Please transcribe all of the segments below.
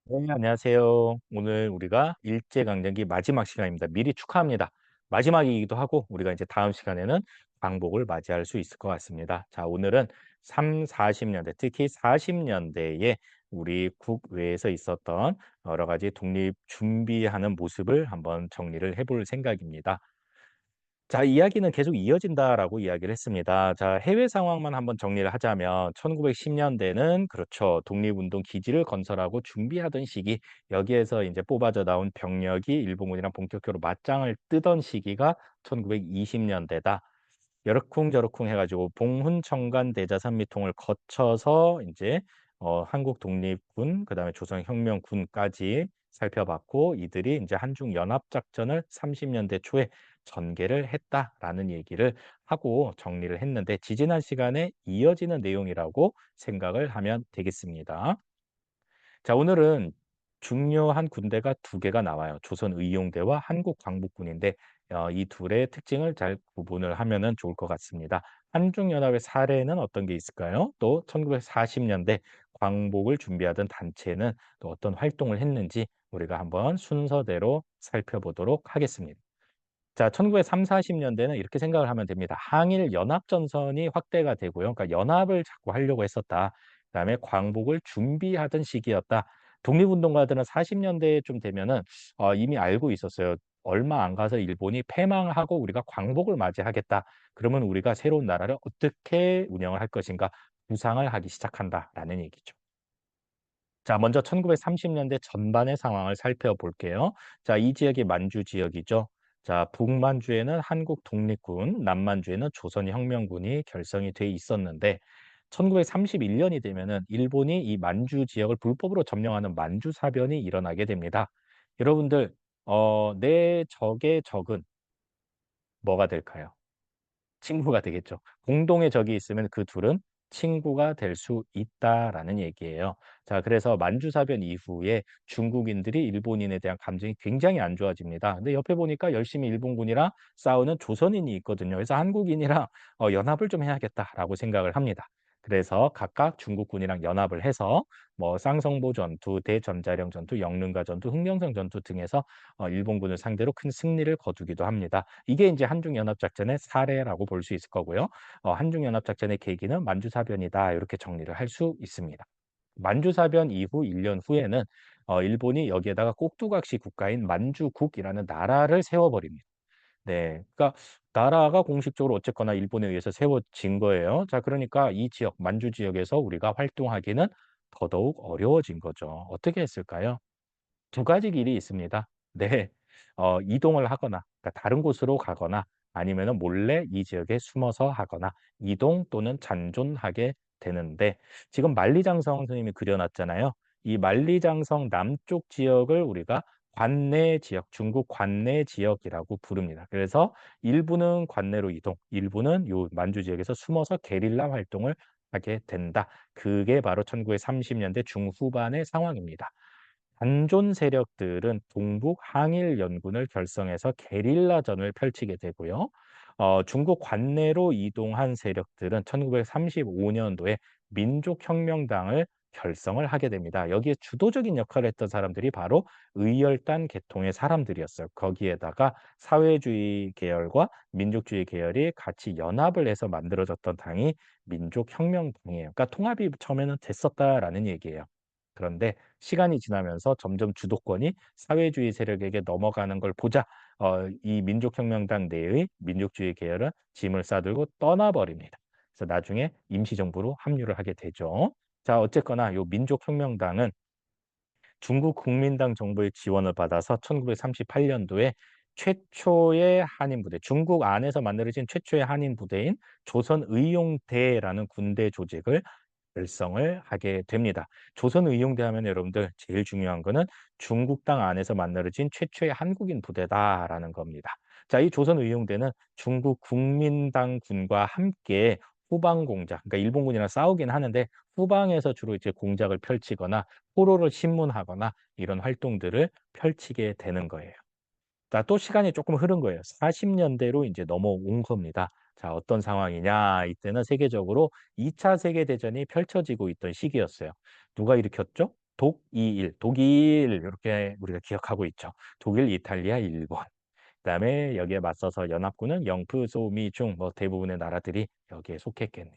네, 안녕하세요. 오늘 우리가 일제강점기 마지막 시간입니다. 미리 축하합니다. 마지막이기도 하고 우리가 이제 다음 시간에는 광복을 맞이할 수 있을 것 같습니다. 자, 오늘은 3, 40년대, 특히 40년대에 우리 국외에서 있었던 여러 가지 독립 준비하는 모습을 한번 정리를 해볼 생각입니다. 자, 이야기는 계속 이어진다라고 이야기를 했습니다. 자, 해외 상황만 한번 정리를 하자면 1910 년대는 그렇죠. 독립운동 기지를 건설하고 준비하던 시기, 여기에서 이제 뽑아져 나온 병력이 일본군이랑 본격적으로 맞짱을 뜨던 시기가 1920 년대다. 여러쿵저러쿵 해 가지고 봉훈청간 대자산미통을 거쳐서 이제 한국 독립군 그다음에 조선혁명군까지 살펴봤고, 이들이 이제 한중 연합 작전을 30 년대 초에 전개를 했다라는 얘기를 하고 정리를 했는데, 지지난 시간에 이어지는 내용이라고 생각을 하면 되겠습니다. 자, 오늘은 중요한 군대가 두 개가 나와요. 조선의용대와 한국광복군인데 이 둘의 특징을 잘 구분을 하면은 좋을 것 같습니다. 한중연합의 사례는 어떤 게 있을까요? 또 1940 년대 광복을 준비하던 단체는 또 어떤 활동을 했는지 우리가 한번 순서대로 살펴보도록 하겠습니다. 자, 1930-40 년대는 이렇게 생각을 하면 됩니다. 항일 연합 전선이 확대가 되고요. 그러니까 연합을 자꾸 하려고 했었다. 그다음에 광복을 준비하던 시기였다. 독립운동가들은 40 년대쯤 되면은 이미 알고 있었어요. 얼마 안 가서 일본이 패망하고 우리가 광복을 맞이하겠다. 그러면 우리가 새로운 나라를 어떻게 운영을 할 것인가 구상을 하기 시작한다라는 얘기죠. 자, 먼저 1930 년대 전반의 상황을 살펴볼게요. 자, 이 지역이 만주 지역이죠. 자, 북만주에는 한국 독립군, 남만주에는 조선혁명군이 결성이 돼 있었는데 1931 년이 되면은 일본이 이 만주 지역을 불법으로 점령하는 만주 사변이 일어나게 됩니다. 여러분들 내 적의 적은 뭐가 될까요? 친구가 되겠죠. 공동의 적이 있으면 그 둘은 친구가 될 수 있다라는 얘기예요. 자, 그래서 만주사변 이후에 중국인들이 일본인에 대한 감정이 굉장히 안 좋아집니다. 근데 옆에 보니까 열심히 일본군이랑 싸우는 조선인이 있거든요. 그래서 '한국인이랑 연합을 좀 해야겠다.'라고 생각을 합니다. 그래서 각각 중국군이랑 연합을 해서 뭐 쌍성보 전투, 대전자령 전투, 영릉가 전투, 흑령성 전투 등에서 일본군을 상대로 큰 승리를 거두기도 합니다. 이게 이제 한중연합작전의 사례라고 볼 수 있을 거고요. 한중연합작전의 계기는 만주사변이다, 이렇게 정리를 할 수 있습니다. 만주사변 이후 1년 후에는 일본이 여기에다가 꼭두각시 국가인 만주국이라는 나라를 세워버립니다. 네. 그러니까 나라가 공식적으로 어쨌거나 일본에 의해서 세워진 거예요. 자, 그러니까 이 지역, 만주 지역에서 우리가 활동하기는 더더욱 어려워진 거죠. 어떻게 했을까요? 두 가지 길이 있습니다. 네. 이동을 하거나, 그러니까 다른 곳으로 가거나, 아니면은 몰래 이 지역에 숨어서 하거나, 이동 또는 잔존하게 되는데, 지금 만리장성 선생님이 그려 놨잖아요. 이 만리장성 남쪽 지역을 우리가 관내 지역, 중국 관내 지역이라고 부릅니다. 그래서 일부는 관내로 이동, 일부는 요 만주 지역에서 숨어서 게릴라 활동을 하게 된다. 그게 바로 1930 년대 중후반의 상황입니다. 반존 세력들은 동북 항일 연군을 결성해서 게릴라전을 펼치게 되고요. 중국 관내로 이동한 세력들은 1935 년도에 민족혁명당을 결성을 하게 됩니다. 여기에 주도적인 역할을 했던 사람들이 바로 의열단 계통의 사람들이었어요. 거기에다가 사회주의 계열과 민족주의 계열이 같이 연합을 해서 만들어졌던 당이 민족혁명당이에요. 그러니까 통합이 처음에는 됐었다라는 얘기예요. 그런데 시간이 지나면서 점점 주도권이 사회주의 세력에게 넘어가는 걸 보자 이 민족혁명당 내의 민족주의 계열은 짐을 싸들고 떠나버립니다. 그래서 나중에 임시정부로 합류를 하게 되죠. 자, 어쨌거나 요 민족혁명당은 중국 국민당 정부의 지원을 받아서 1938 년도에 최초의 한인 부대, 중국 안에서 만들어진 최초의 한인 부대인 조선의용대라는 군대 조직을 결성을 하게 됩니다. 조선의용대 하면 여러분들 제일 중요한 거는 중국 땅 안에서 만들어진 최초의 한국인 부대다라는 겁니다. 자, 이 조선의용대는 중국 국민당군과 함께 후방 공작, 그러니까 일본군이랑 싸우긴 하는데 후방에서 주로 이제 공작을 펼치거나 포로를 신문하거나 이런 활동들을 펼치게 되는 거예요. 자, 또 시간이 조금 흐른 거예요. 40 년대로 이제 넘어온 겁니다. 자, 어떤 상황이냐? 이때는 세계적으로 2차 세계 대전이 펼쳐지고 있던 시기였어요. 누가 일으켰죠? 독이일, 독일 이렇게 우리가 기억하고 있죠. 독일, 이탈리아, 일본. 그다음에 여기에 맞서서 연합군은 영프, 소, 미, 중 뭐 대부분의 나라들이 여기에 속했겠네요.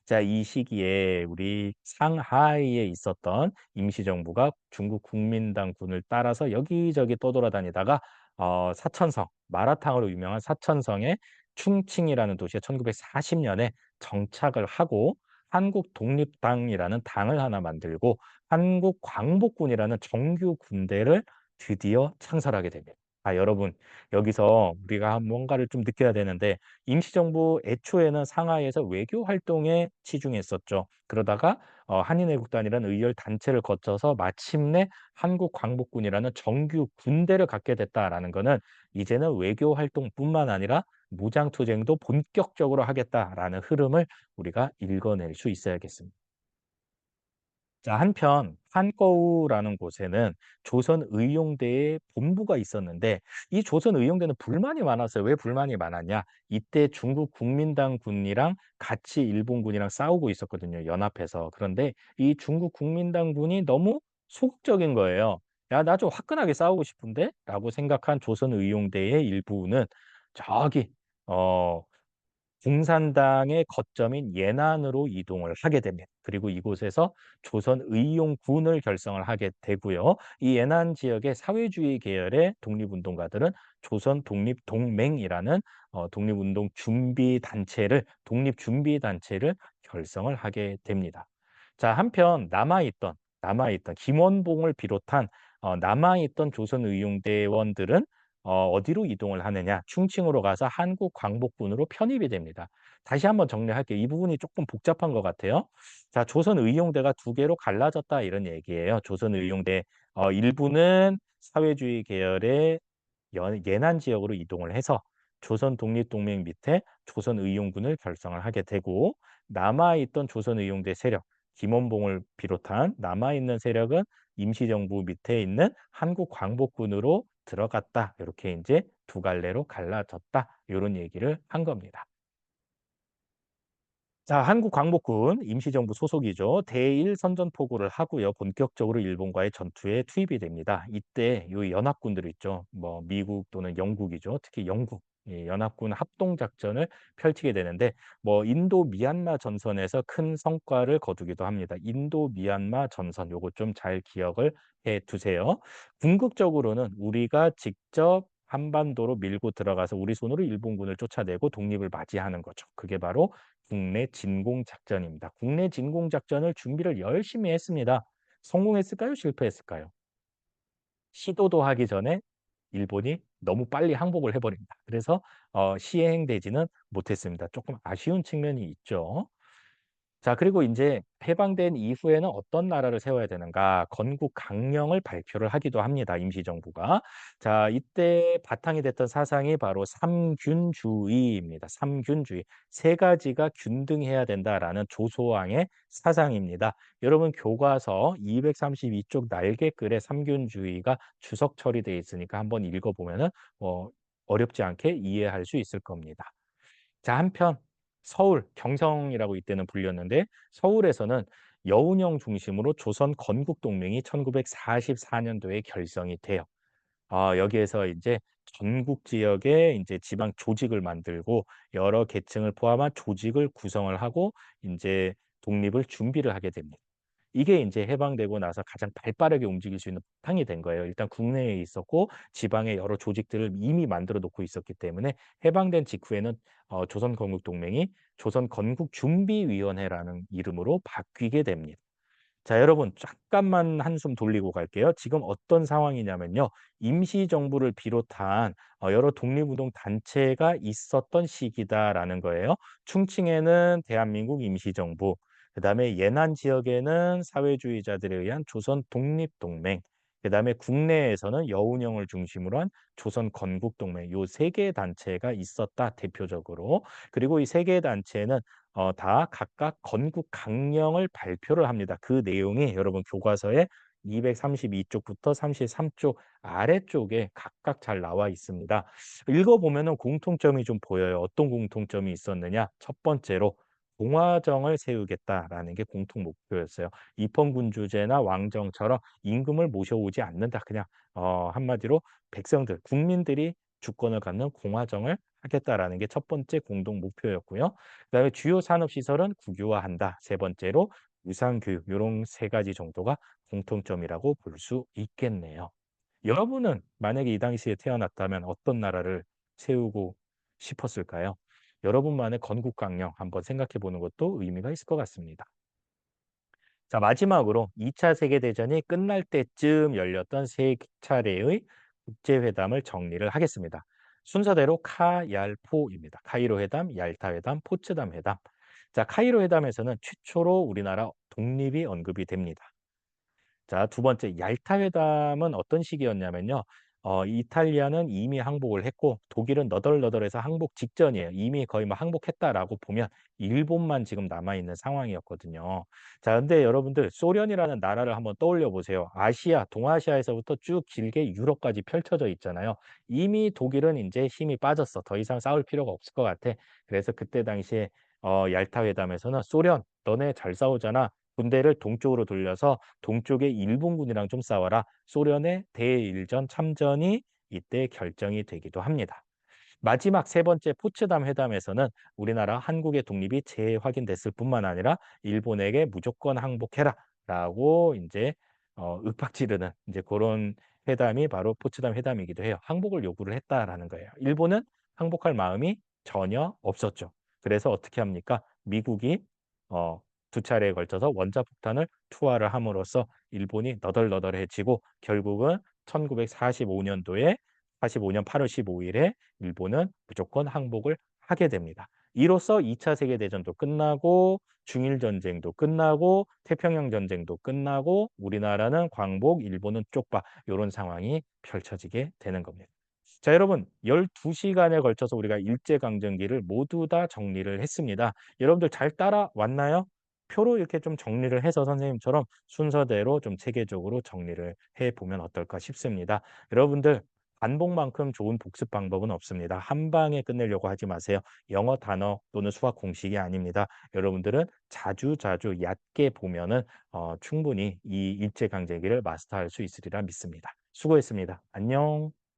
자, 이 시기에 우리 상하이에 있었던 임시정부가 중국 국민당군을 따라서 여기저기 떠돌아다니다가 사천성, 마라탕으로 유명한 사천성의 충칭이라는 도시에 1940년에 정착을 하고 한국 독립당이라는 당을 하나 만들고 한국 광복군이라는 정규 군대를 드디어 창설하게 됩니다. 아, 여러분, 여기서 우리가 뭔가를 좀 느껴야 되는데 임시정부 애초에는 상하이에서 외교 활동에 치중했었죠. 그러다가 한인애국단이라는 의열 단체를 거쳐서 마침내 한국광복군이라는 정규 군대를 갖게 됐다라는 거는 이제는 외교 활동뿐만 아니라 무장투쟁도 본격적으로 하겠다라는 흐름을 우리가 읽어낼 수 있어야겠습니다. 자, 한편 한꺼우라는 곳에는 조선의용대의 본부가 있었는데 이 조선의용대는 불만이 많았어요. 왜 불만이 많았냐? 이때 중국 국민당군이랑 같이 일본군이랑 싸우고 있었거든요, 연합해서. 그런데 이 중국 국민당군이 너무 소극적인 거예요. "야, 나 좀 화끈하게 싸우고 싶은데?" 라고 생각한 조선의용대의 일부는 저기 어 공산당의 거점인 예난으로 이동을 하게 됩니다. 그리고 이곳에서 조선의용군을 결성을 하게 되고요. 이 예난 지역의 사회주의 계열의 독립운동가들은 조선독립동맹이라는 독립준비단체를 결성을 하게 됩니다. 자, 한편 남아있던 김원봉을 비롯한 남아있던 조선의용대원들은 어디로 이동을 하느냐? 충칭으로 가서 한국광복군으로 편입이 됩니다. 다시 한번 정리할게요. 이 부분이 조금 복잡한 것 같아요. 자, 조선의용대가 두 개로 갈라졌다 이런 얘기예요. 조선의용대 일부는 사회주의 계열의 예난 지역으로 이동을 해서 조선 독립동맹 밑에 조선의용군을 결성을 하게 되고 남아있던 조선의용대 세력, 김원봉을 비롯한 남아있는 세력은 임시정부 밑에 있는 한국광복군으로 들어갔다. 이렇게 이제 두 갈래로 갈라졌다. 이런 얘기를 한 겁니다. 자, 한국광복군 임시정부 소속이죠. 대일 선전포고를 하고요. 본격적으로 일본과의 전투에 투입이 됩니다. 이때 요 연합군들 있죠. 뭐 미국 또는 영국이죠. 특히 영국. 이 연합군 합동작전을 펼치게 되는데 뭐 인도 미얀마 전선에서 큰 성과를 거두기도 합니다. 인도 미얀마 전선 요거 좀 잘 기억을 해 두세요. 궁극적으로는 우리가 직접 한반도로 밀고 들어가서 우리 손으로 일본군을 쫓아내고 독립을 맞이하는 거죠. 그게 바로 국내 진공 작전입니다. 국내 진공 작전을 준비를 열심히 했습니다. 성공했을까요? 실패했을까요? 시도도 하기 전에 일본이 너무 빨리 항복을 해 버립니다. 그래서 시행되지는 못했습니다. 조금 아쉬운 측면이 있죠. 자, 그리고 이제 해방된 이후에는 어떤 나라를 세워야 되는가 건국 강령을 발표를 하기도 합니다, 임시정부가. 자, 이때 바탕이 됐던 사상이 바로 삼균주의입니다. 삼균주의. 세 가지가 균등해야 된다라는 조소왕의 사상입니다. 여러분 교과서 232쪽 날개글에 삼균주의가 주석 처리되어 있으니까 한번 읽어 보면은 어렵지 않게 이해할 수 있을 겁니다. 자, 한편 서울, 경성이라고 이때는 불렸는데 서울에서는 여운형 중심으로 조선 건국동맹이 1944 년도에 결성이 돼요. 여기에서 이제 전국 지역에 이제 지방 조직을 만들고 여러 계층을 포함한 조직을 구성을 하고 이제 독립을 준비를 하게 됩니다. 이게 이제 해방되고 나서 가장 발빠르게 움직일 수 있는 바탕이 된 거예요. 일단 국내에 있었고 지방의 여러 조직들을 이미 만들어 놓고 있었기 때문에 해방된 직후에는 조선건국동맹이 조선건국준비위원회라는 이름으로 바뀌게 됩니다. 자, 여러분 잠깐만 한숨 돌리고 갈게요. 지금 어떤 상황이냐면요. 임시정부를 비롯한 여러 독립운동 단체가 있었던 시기다라는 거예요. 충칭에는 대한민국 임시정부, 그다음에 예난 지역에는 사회주의자들에 의한 조선 독립동맹, 그다음에 국내에서는 여운형을 중심으로 한 조선 건국동맹 요 세 개 단체가 있었다 대표적으로. 그리고 이 세 개 단체는 다 각각 건국 강령을 발표를 합니다. 그 내용이 여러분 교과서에 232 쪽부터 33쪽 아래쪽에 각각 잘 나와 있습니다. 읽어 보면은 공통점이 좀 보여요. 어떤 공통점이 있었느냐? 첫 번째로 공화정을 세우겠다라는 게 공통 목표였어요. 입헌군주제나 왕정처럼 임금을 모셔오지 않는다. 그냥 한마디로 백성들, 국민들이 주권을 갖는 공화정을 하겠다라는 게 첫 번째 공동 목표였고요. 그다음에 주요 산업 시설은 국유화한다. 세 번째로 무상교육 요런 세 가지 정도가 공통점이라고 볼 수 있겠네요. 여러분은 만약에 이 당시에 태어났다면 어떤 나라를 세우고 싶었을까요? 여러분만의 건국강령 한번 생각해 보는 것도 의미가 있을 것 같습니다. 자, 마지막으로 2차 세계대전이 끝날 때쯤 열렸던 세 차례의 국제회담을 정리를 하겠습니다. 순서대로 카얄포입니다. 카이로 회담, 얄타 회담, 포츠담 회담. 자, 카이로 회담에서는 최초로 우리나라 독립이 언급이 됩니다. 자, 두 번째 얄타 회담은 어떤 시기였냐면요. 이탈리아는 이미 항복을 했고 독일은 너덜너덜해서 항복 직전이에요. 이미 거의 뭐 항복했다라고 보면 일본만 지금 남아 있는 상황이었거든요. 자, 근데 여러분들 소련이라는 나라를 한번 떠올려 보세요. 아시아, 동아시아에서부터 쭉 길게 유럽까지 펼쳐져 있잖아요. 이미 독일은 이제 힘이 빠졌어. 더 이상 싸울 필요가 없을 것 같아. 그래서 그때 당시에 얄타 회담에서는 "소련, 너네 잘 싸우잖아. 군대를 동쪽으로 돌려서 동쪽의 일본군이랑 좀 싸워라." 소련의 대일전 참전이 이때 결정이 되기도 합니다. 마지막 세 번째 포츠담 회담에서는 우리나라 한국의 독립이 재확인됐을 뿐만 아니라 "일본에게 무조건 항복해라."라고 이제 윽박지르는 이제 그런 회담이 바로 포츠담 회담이기도 해요. 항복을 요구를 했다라는 거예요. 일본은 항복할 마음이 전혀 없었죠. 그래서 어떻게 합니까? 미국이 어 두 차례에 걸쳐서 원자폭탄을 투하를 함으로써 일본이 너덜너덜해지고 결국은 1945 년도에 45년 8월 15 일에 일본은 무조건 항복을 하게 됩니다. 이로써 2차 세계대전도 끝나고 중일 전쟁도 끝나고 태평양 전쟁도 끝나고 우리나라는 광복, 일본은 쪽파 이런 상황이 펼쳐지게 되는 겁니다. 자, 여러분 12 시간에 걸쳐서 우리가 일제 강점기를 모두 다 정리를 했습니다. 여러분들 잘 따라왔나요? 표로 이렇게 좀 정리를 해서 선생님처럼 순서대로 좀 체계적으로 정리를 해 보면 어떨까 싶습니다. 여러분들 반복만큼 좋은 복습 방법은 없습니다. 한 방에 끝내려고 하지 마세요. 영어 단어 또는 수학 공식이 아닙니다. 여러분들은 자주자주 얕게 보면은 충분히 이 일제 강점기를 마스터할 수 있으리라 믿습니다. 수고했습니다. 안녕.